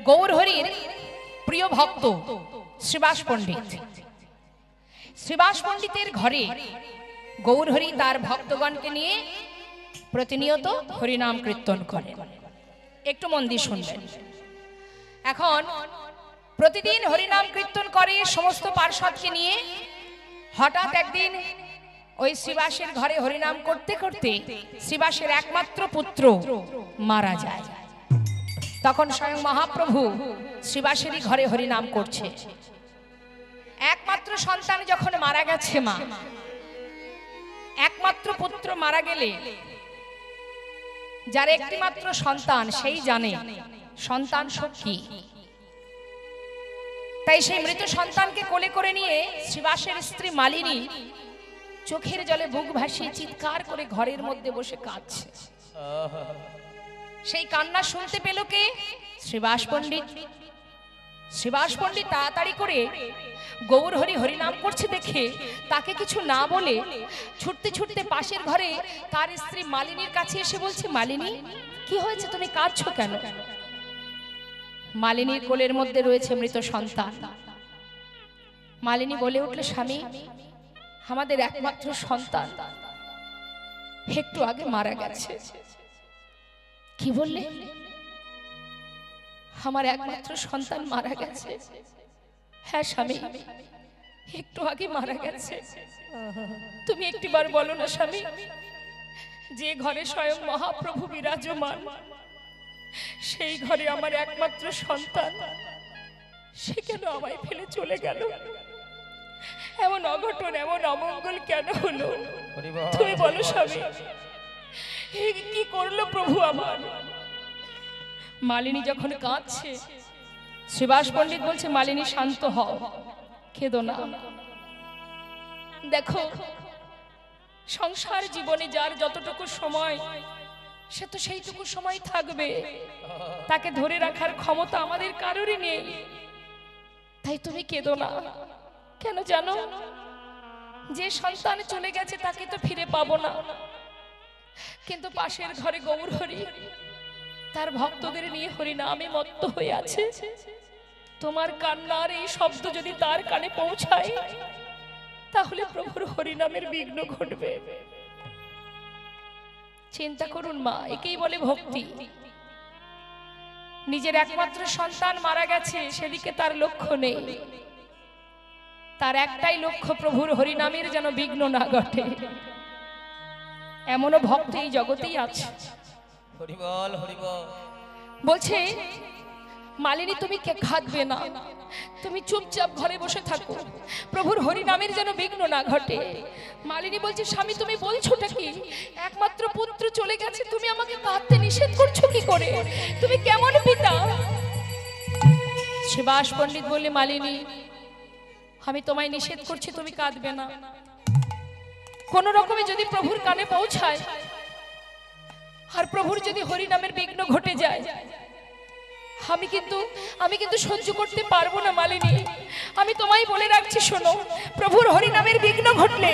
গৌরহরির প্রিয় ভক্ত শ্রীবাস পণ্ডিত। শ্রীবাস পণ্ডিতের ঘরে গৌরহরি তার ভক্তগণকে নিয়ে প্রতিনিয়ত হরিনাম কীর্তন করেন। একটু মন দিয়ে শুনবেন। এখন প্রতিদিন হরিনাম কীর্তন করে সমস্ত পার্ষদকে নিয়ে। হঠাৎ একদিন ওই শ্রীবাসের ঘরে হরিনাম করতে করতে শ্রীবাসের একমাত্র পুত্র মারা যায়। তখন স্বয়ং মহাপ্রভু শ্রীবাসেরই ঘরে হরিনাম করছে। একমাত্র সন্তান যখন মারা গেছে, মা একমাত্র পুত্র মারা গেলে যার একটিমাত্র সন্তান সেই জানে সন্তান সুখ কি। তাই সেই মৃত সন্তানকে কোলে করে নিয়ে শ্রীবাসের স্ত্রী মালিনী চোখের জলে বুক ভাসিয়ে চিৎকার করে ঘরের মধ্যে বসে কাঁদছে। সেই কান্না শুনতে পেল কে? শ্রীবাস পণ্ডিত। শ্রীবাস পণ্ডিত তাড়াতাড়ি করে গৌরহরি হরিনাম করছে দেখে তাকে কিছু না বলে ছুটতে ছুটতে পাশের ঘরে তার স্ত্রী মালিনীর কাছে এসে বলছে, মালিনী কি হয়েছে, তুমি কাঁদছো কেন? মালিনীর কোলের মধ্যে রয়েছে মৃত সন্তান। মালিনী বলে উঠল, স্বামী আমাদের একমাত্র সন্তান একটু আগে মারা গেছে। কি বললে? আমার একমাত্র সন্তান মারা গেছে। হ্যাঁ স্বামী, একটু আগে মারা গেছে। তুমি একটিবার বলো না স্বামী, যে ঘরে স্বয়ং মহাপ্রভু বিরাজমান সেই ঘরে আমার একমাত্র সন্তান, সে কেন আমায় ফেলে চলে গেল? এমন অঘটন, এমন অমঙ্গল কেন হলো? তুমি বলো স্বামী, কি করলো প্রভু আমার? মালিনী যখন কাঁদছে, শ্রীবাস পণ্ডিত বলছে, মালিনী শান্ত হও, কেঁদো না। দেখো সংসার জীবনে যার যতটুকু সময় সে তো সেইটুকু সময় থাকবে, তাকে ধরে রাখার ক্ষমতা আমাদের কারোরই নেই। তাই তুমি কেঁদো না। কেন জানো? যে সন্তান চলে গেছে তাকে তো ফিরে পাবো না, কিন্তু পাশের ঘরে গৌরহরি তার ভক্তদের নিয়ে হরিনামে মত্ত হয়ে আছে। তোমার কান্নার এই শব্দ যদি তার কানে পৌঁছায় তাহলে প্রভুর হরিনামের বিঘ্ন ঘটবে। চিন্তা করুন মা, একেই বলে ভক্তি। নিজের একমাত্র সন্তান মারা গেছে, সেদিকে তার লক্ষ্য নেই। তার একটাই লক্ষ্য, প্রভুর হরিনামের যেন বিঘ্ন না ঘটে। এমনও ভক্ত এই জগতেই আছে। হরিবল হরিবল। বলছে, মালিনী তুমি কাঁদবে না, তুমি চুপচাপ ঘরে বসে থাকো, প্রভুর হরিনামের যেন বিঘ্ন না ঘটে। মালিনী বলছে, স্বামী তুমি বলছোটা কি? একমাত্র পুত্র চলে গেছে, তুমি আমাকে কাঁদতে নিষেধ করছো কি করে? তুমি কেমন পিতা? শ্রীবাস পণ্ডিত বললে, মালিনী আমি তোমায় নিষেধ করছি তুমি কাঁদবে না। কোন রকমে যদি প্রভুর কানে পৌঁছায় আর প্রভুর যদি হরিনামের বিঘ্ন ঘটে যায়, আমি কিন্তু সহ্য করতে পারবো না মালিনী। আমি তোমায় বলে রাখছি, শোনো, প্রভুর হরিনামের বিঘ্ন ঘটলে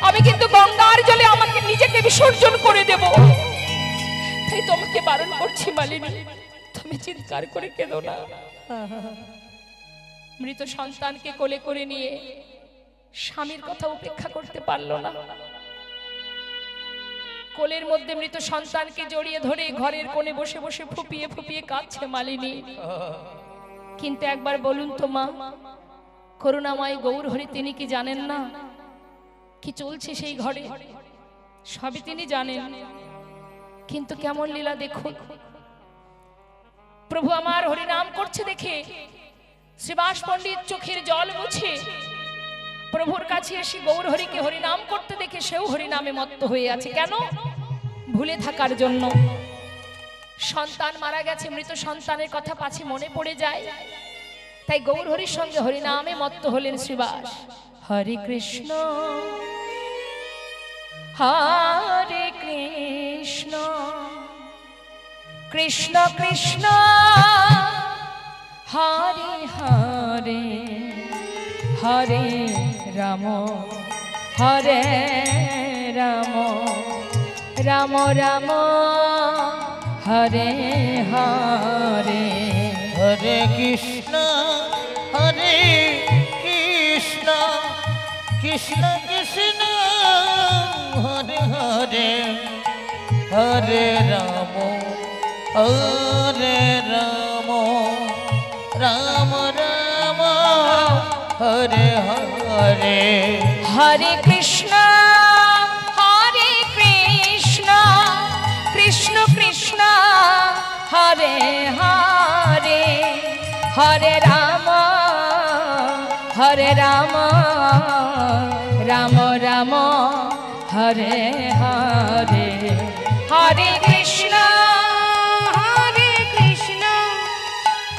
আমি কিন্তু গঙ্গার জলে আমাকে নিজেকে বিসর্জন করে দেব। তাই তোমাকে বারণ করছি মালিনী, তুমি চিৎকার করে কেঁদো না। মৃত সন্তানকে কোলে করে নিয়ে স্বামীর কথা উপেক্ষা করতে পারলো না। কোলের মধ্যে মৃত সন্তানকে জড়িয়ে ধরে ঘরের কোণে বসে বসে ফুপিয়ে ফুপিয়ে কাঁদছে মালিনী। কিন্তু একবার বলুন তো মা, করুণাময় গৌরহরি তিনি কি জানেন না কি চলছে সেই ঘরে? সবই তিনি জানেন, কিন্তু কেমন লীলা দেখুন। প্রভু আমার হরিনাম করছে দেখে শ্রীবাস পণ্ডিত চোখের জল মুছে প্রভুর কাছে এসে গৌরহরিকে হরিনাম করতে দেখে সেও হরিনামে মত্ত হয়ে আছে। কেন? ভুলে থাকার জন্য। সন্তান মারা গেছে, মৃত সন্তানের কথা পাছে মনে পড়ে যায়, তাই গৌরহরির সঙ্গে হরিনামে মত্ত হলেন শ্রীবাস। হরে কৃষ্ণ হরে কৃষ্ণ কৃষ্ণ কৃষ্ণ হরে হরে হরে রাম হরে রাম রাম রাম হরে হরে। হরে কৃষ্ণ কৃষ্ণ কৃষ্ণ হরে হরে হরে রাম রাম রাম হরে হরে হরে কৃষ্ণ কৃষ্ণ কৃষ্ণ হরে হরে হরে রাম রাম রাম হরে হরে হরে কৃষ্ণ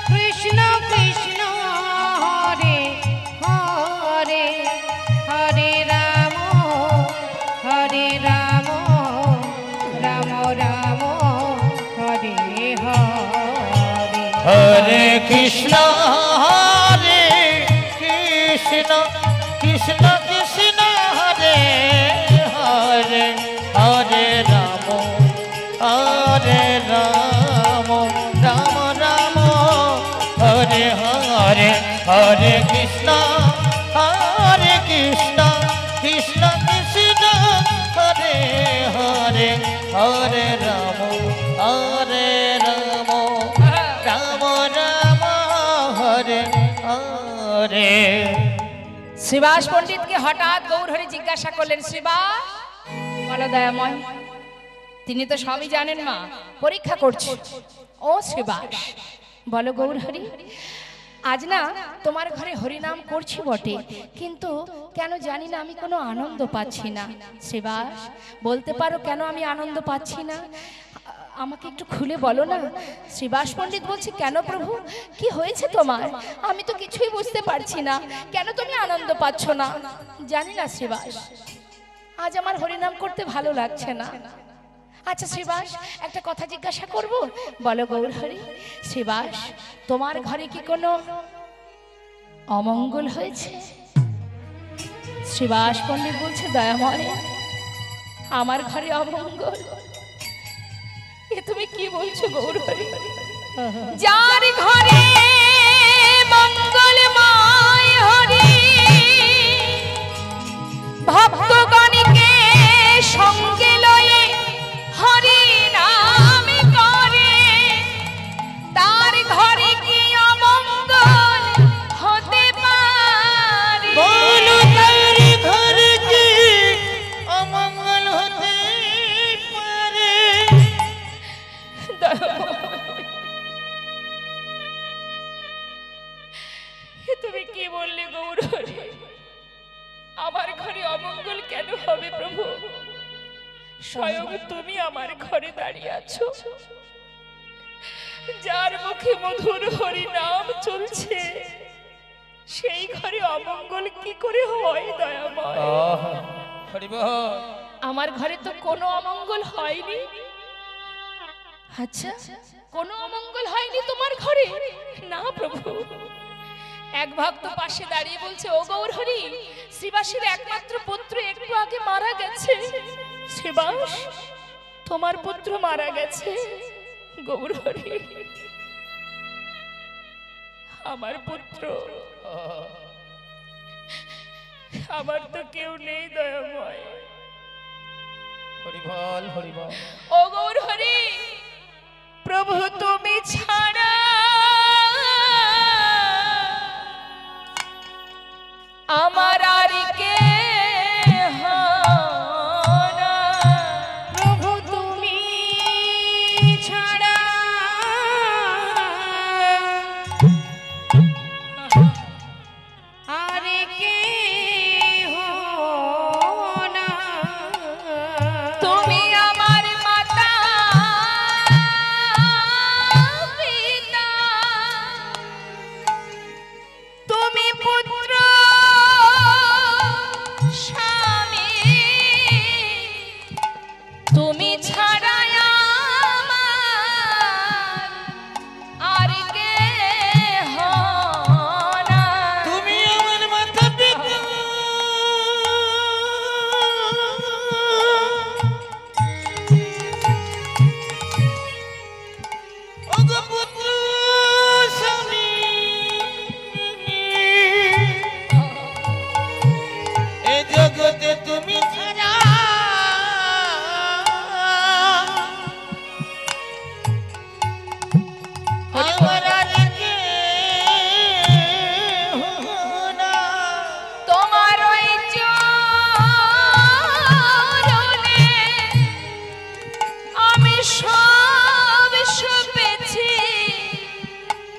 কৃষ্ণ কৃষ্ণ হরে হরে হরে রাম রাম রাম হরে হরে হরে কৃষ্ণ কৃষ্ণ কৃষ্ণ হরে হরে হরে রাম রাম হরে হরে হরে কৃষ্ণ কৃষ্ণ কৃষ্ণ হরে হরে হরে রাম রাম হরে হরে। শ্রীবাস পণ্ডিতকে হঠাৎ গৌরহরি জিজ্ঞাসা করলেন, শ্রীবাস বলো দয়াময়, তিনি তো সবই জানেন মা, পরীক্ষা করছে। ও শ্রীবাস বলো গৌরহরি, আজ না তোমার ঘরে হরিনাম করছি বটে, কিন্তু কেন জানি না আমি কোনো আনন্দ পাচ্ছি না। শ্রীবাস বলতে পারো কেন আমি আনন্দ পাচ্ছি না? আমাকে একটু খুলে বলো না। শ্রীবাস পণ্ডিত বলছে, কেন প্রভু, কি হয়েছে তোমার? আমি তো কিছুই বুঝতে পারছি না, কেন তুমি আনন্দ পাচ্ছ না? জানি না শ্রীবাস, আজ আমার হরিনাম করতে ভালো লাগছে না। আচ্ছা শ্রীবাস, একটা কথা জিজ্ঞাসা করব, বলো গৌরহরি। শ্রীবাস, তোমার ঘরে কি কোনো অমঙ্গল হয়েছে? শ্রীবাস পণ্ডিত বলছে, দয়াময়, আমার ঘরে অমঙ্গল? এ তুমি কি বলছো গৌরহরি? যার ঘরে মঙ্গলময় হরি ভক্তগণকে সঙ্গে লয়ে হরি নাম করে, তার ঘরে কি অমঙ্গল হতে পারে? বলো তার ঘরে কি অমঙ্গল হতে পারে? তুমি কি বললে গৌরহরি? আমার ঘরে অমঙ্গল কেন হবে প্রভু? স্বয়ং তুমি আমার ঘরে দাঁড়িয়ে আছো, যার মুখে মধুর হরি নাম চলছে, সেই ঘরে অমঙ্গল কি করে হয় দয়াময়? আমার ঘরে তো কোনো অমঙ্গল হয়নি। আচ্ছা, কোনো অমঙ্গল হয়নি তোমার ঘরে? না প্রভু। এক ভক্ত পাশে দাঁড়িয়ে বলছে, ও গৌরহরি, শ্রীবাসের একমাত্র পুত্র একটু আগে মারা গেছে। শ্রীবাস, তোমার পুত্র মারা গেছে? গৌরহরি, আমার পুত্র, আমার তো কেউ নেই দয়াময়। হরিবল হরিবল। ও গৌরহরি, প্রভু তুমি ছাড়া আমার আর কে না? প্রভু তুমি ছাড়া আর কে না? তুমি আমার মাতা পিতা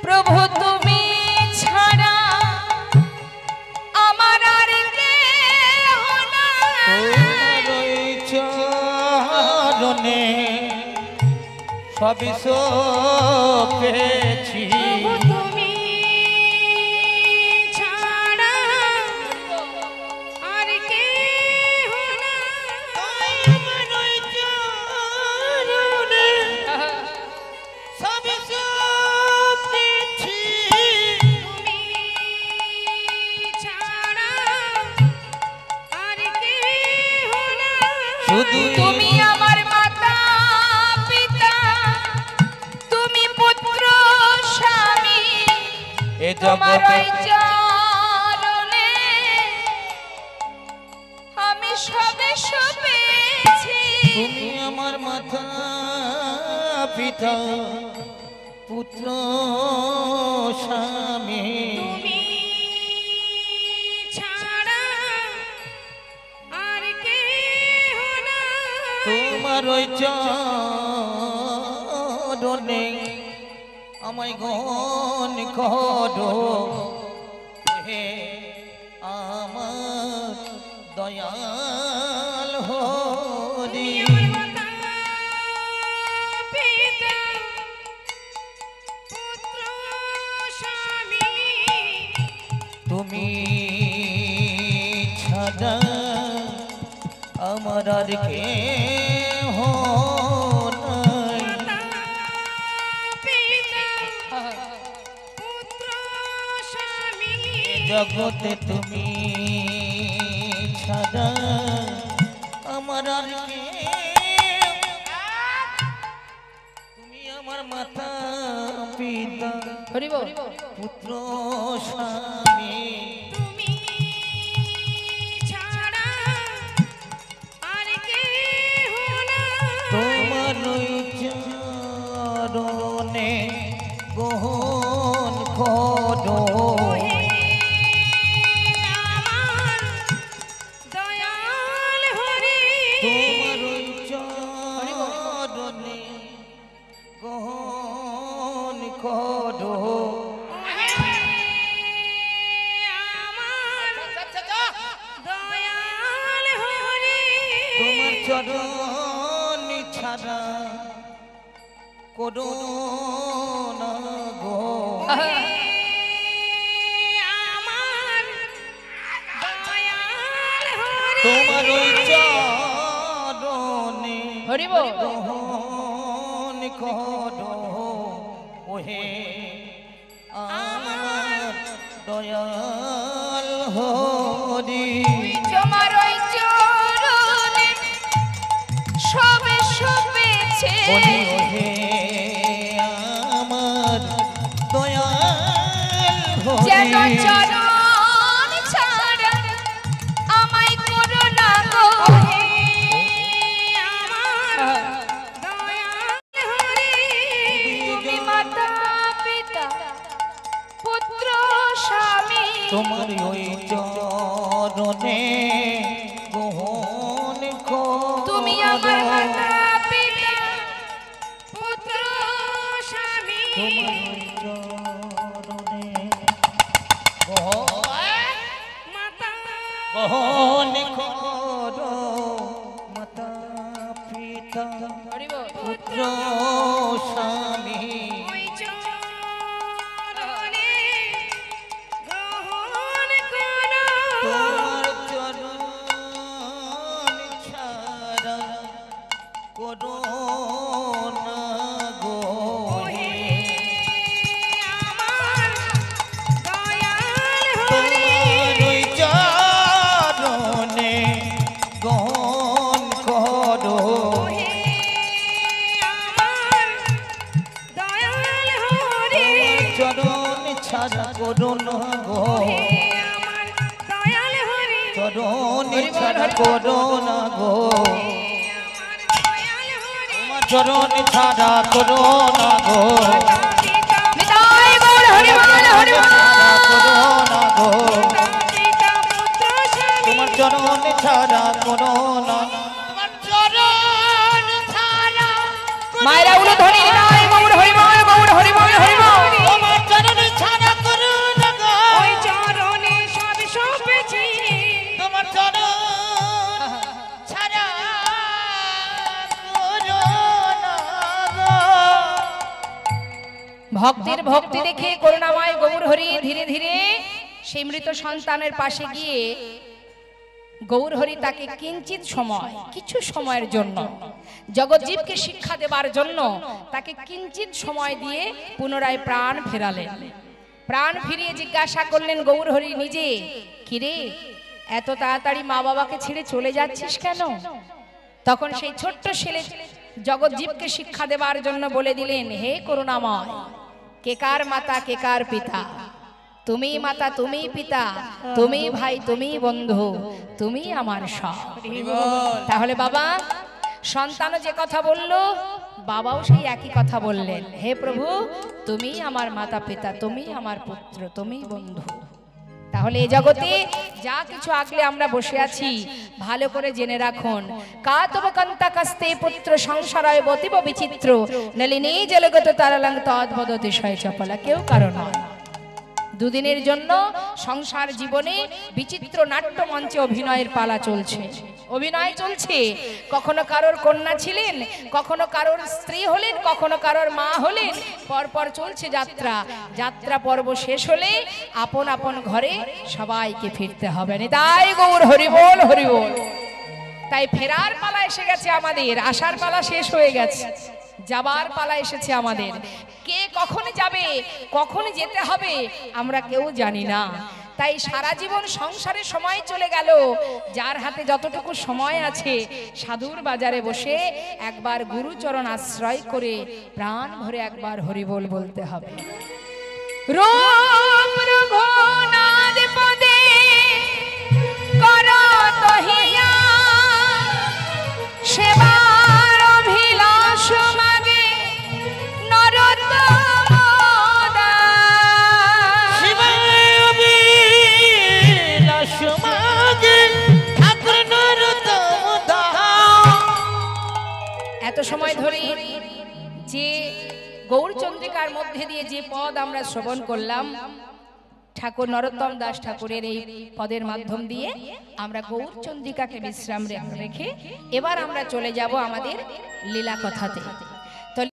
প্রভু তুমি ছাড়া আমার আর কেহ নাই। তোমার ওই চরণে সবই পেয়েছি। প্রভু তুমি ছাড়া আর কেহ নাই। তোমার ওই চরণে সবই পেয়েছি। তুমি ছাড়া আর কেহ নাই। শুধু তুমি আমার মাতা পিতা, তুমি পুত্র স্বামী, এ তোমার জগতে ওই চরণে আমি সবে পেয়েছি। তুমি আমার মাতা পিতা পুত্র স্বামী। তুমি ছাড়া আর কেহ নাই। তোমার ওই চরণে আমায় গণ করো হে আমার দয়াল হরি। পিতা পুত্র স্বামী, তুমি ছাড়া আমার আর কেহ নাই। পিতা পুত্র স্বামী, জগতে তুমি ছাড়া আমার আর কেউ। তুমি আমার মাতা পিতা পুত্র স্বামী। তুমি ছাড়া আর কেহ নাই। তোমার ওই চরণে গ্রহণ করো আমার দয়াল হরি। তোমার ওই চরণে গ্রহণ করো। আমার দয়াল হরি। তোমার চরণ ছাড়া করো না গো। আমার দয়াল হরি। তোমার ওই চরণে গ্রহণ করো ওহে আমার দয়াল হরি। তোমার ওই চরণে সবে পেয়েছে। বলি ওহে আমার দয়াল যেন হরি। চরণ ছাড়া আমায় করো না গো। আমার দয়াল হরি। তুমি মাতা পিতা পুত্র স্বামী, তোমার ওই চরণে গ্রহণ তুমি আমার করো। মাতা পিতা পুত্র স্বামী, তোমার ওই চরণে মাতা গ্রহণ করো মাতা পিতা পুত্র স্বামী। ওই চরণে গ্রহণ করো। তোমার চরণ ছাড়া করো না গো। আমার দয়াল হরি। তোমার ওই চরণে গ্রহণ করো। আমার দয়াল হরি। চরণ ছাড়া করো না গো। আমার দয়াল হরি। চরণ ছাড়া করো না গো। আমার দয়াল হরি। তোমার চরণ ছাড়া করো না গো। পিতা নিতাই গৌর হরি বল হরি বল। করো না গো। পিতা পুত্র স্বামী, তোমার চরণ ছাড়া করো না। মায়েরা উলো ধরি নিতাই গৌর হরি বল গৌর হরি বল হরি বল। তোমার চরণ ভক্তি দেখে করুণাময় গৌর হরি ধীরে ধীরে সেই মৃত সন্তানের পাশে গিয়ে গৌর হরি তাকে কিঞ্চিত সময়, কিছু সময়ের জন্য জগজ্জীবকে শিক্ষা দেবার জন্য তাকে কিঞ্চিত সময় দিয়ে পুনরায় প্রাণ ফেরালেন। প্রাণ ফিরিয়ে জিজ্ঞাসা করলেন গৌর হরি নিজে, কিরে এত তাড়াতাড়ি মা বাবাকে ছেড়ে চলে যাচ্ছিস কেন? তখন সেই ছোট্ট ছেলে জগজ্জীবকে শিক্ষা দেবার জন্য বলে দিলেন, হে করুণাময়, কে কার মাতা কে কার পিতা? তুমি মাতা, তুমি পিতা, তুমি ভাই, তুমি বন্ধু, তুমি আমার সব। তাহলে বাবা, সন্তান যে কথা বলল, বাবাও সেই একই কথা বললেন, হে প্রভু, তুমি আমার মাতা পিতা, তুমি আমার পুত্র, তুমি বন্ধু। তাহলে এই জগতে যা কিছু আগলে আমরা বসে আছি, ভালো করে জেনে রাখুন, কাতব কান্তা কাস্তে পুত্র সংসারায় বতিব বিচিত্র নলিনী জলগত তারালং তদ্ভদ অতিশয় চপলা। কেউ কারণ নয়। দুদিনের জন্য সংসার জীবনে বিচিত্র নাট্য মঞ্চে অভিনয়ের পালা চলছে, অভিনয় চলছে। কখনো কারোর কন্যা ছিলেন, কখনো কারোর স্ত্রী হলেন, কখনো কারোর মা হলেন, পরপর চলছে যাত্রা। যাত্রা পর্ব শেষ হলে আপন আপন ঘরে সবাইকে ফিরতে হবে। তাই গৌর হরিবোল হরিবোল। তাই ফেরার পালা এসে গেছে আমাদের, আসার পালা শেষ হয়ে গেছে, যাবার পালা এসেছে আমাদের। কে কখন যাবে, কখন যেতে হবে আমরা কেউ জানি না। তাই সারা জীবন সংসারে সময় চলে গেল, যার হাতে যতটুকু সময় আছে সাধুর বাজারে বসে একবার গুরুচরণ আশ্রয় করে প্রাণ ভরে একবার হরিবোল বলতে হবে। রূপ রঘুনাথ পদে করত হিয়া সেবার অভিলাষ মাগে নরোত্তম দাস। এত সময় ধরে যে গৌরচন্দ্রিকার মধ্যে দিয়ে যে পদ আমরা শ্রবণ করলাম, ঠাকুর নরোত্তম দাস ঠাকুরের এই পদের মাধ্যম দিয়ে আমরা গৌরচন্দ্রিকাকে বিশ্রাম রেখে এবার আমরা চলে যাব আমাদের লীলা কথাতে।